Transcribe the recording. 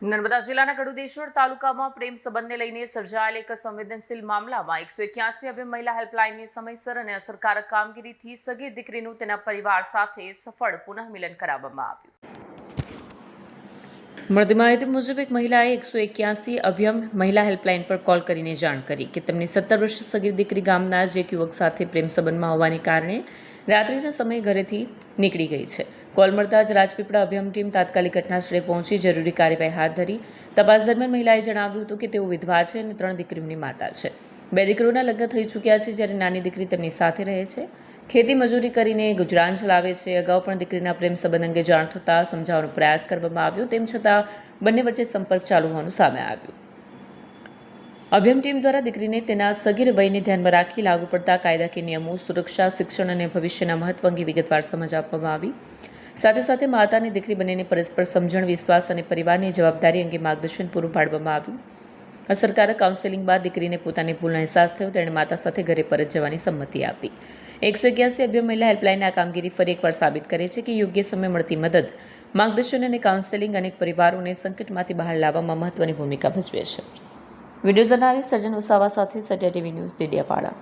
નર્મદા જિલ્લાના ગડુદેશ્વર તાલુકામાં પ્રેમ સંબંધને લઈને સર્જાયેલ એક સંવેદનશીલ મામલામાં 181 અભય મહિલા હેલ્પલાઇનની સમયસર અને અસરકારક કામગીરીથી સગીર દીકરીનું તેના પરિવાર સાથે સફળ પુનઃમિલન કરાવવામાં આવ્યું। મળતી માહિતી મુજબ એક મહિલાએ 181 અભયમ મહિલા હેલ્પલાઇન પર કોલ કરીને જાણ કરી કે તેમની 17 વર્ષ સગીર દીકરી ગામના જ એક યુવક સાથે પ્રેમ સંબંધમાં હોવાને કારણે રાત્રિના સમયે ઘરેથી નીકળી ગઈ છે। કોલ મળતા જ રાજપીપળા અભયમ ટીમ તાત્કાલિક ઘટનાસ્થળે પહોંચી જરૂરી કાર્યવાહી હાથ ધરી। તપાસ દરમિયાન મહિલાએ જણાવ્યું હતું કે તેઓ વિધવા છે અને 3 દીકરીઓની માતા છે। 2 દીકરીઓના લગ્ન થઈ ચૂક્યા છે, જ્યારે નાની દીકરી તેમની સાથે રહે છે, ખેતી મજૂરી કરીને ગુજરાન ચલાવે છે। અગાઉ પણ દીકરીના પ્રેમ સંબંધ અંગે જાણ થતાં સમજાવવાનો પ્રયાસ કરવામાં આવ્યો, તેમ છતાં બંને વચ્ચે સંપર્ક ચાલુ હોવાનું સામે આવ્યું। અભયમ ટીમ દ્વારા દીકરીને તેના સગીર વયને ધ્યાનમાં રાખી લાગુ પડતા કાયદાકીય નિયમો, સુરક્ષા, શિક્ષણ અને ભવિષ્યના મહત્વ અંગે વિગતવાર સમજ આપવામાં આવી। સાથે સાથે માતા અને દીકરી બંનેને પરસ્પર સમજણ, વિશ્વાસ અને પરિવારની જવાબદારી અંગે માર્ગદર્શન પૂરું પાડવામાં આવ્યું। અસરકારક કાઉન્સેલિંગ બાદ દીકરીને પોતાની ભૂલનો અહેસાસ થયો, તેણે માતા સાથે ઘરે પરત જવાની સંમતિ આપી। 181 અભયમ મહિલા હેલ્પલાઇનની આ કામગીરી ફરી એકવાર સાબિત કરે છે કે યોગ્ય સમયે મળતી મદદ, માર્ગદર્શન અને કાઉન્સેલિંગ અનેક પરિવારોને સંકટમાંથી બહાર લાવવામાં મહત્વની ભૂમિકા ભજવે છે। વિડીયો જર્નાલિસ્ટ સર્જન વસાવા સાથે સત્ય ટીવી ન્યૂઝ, દેડિયાપાડા।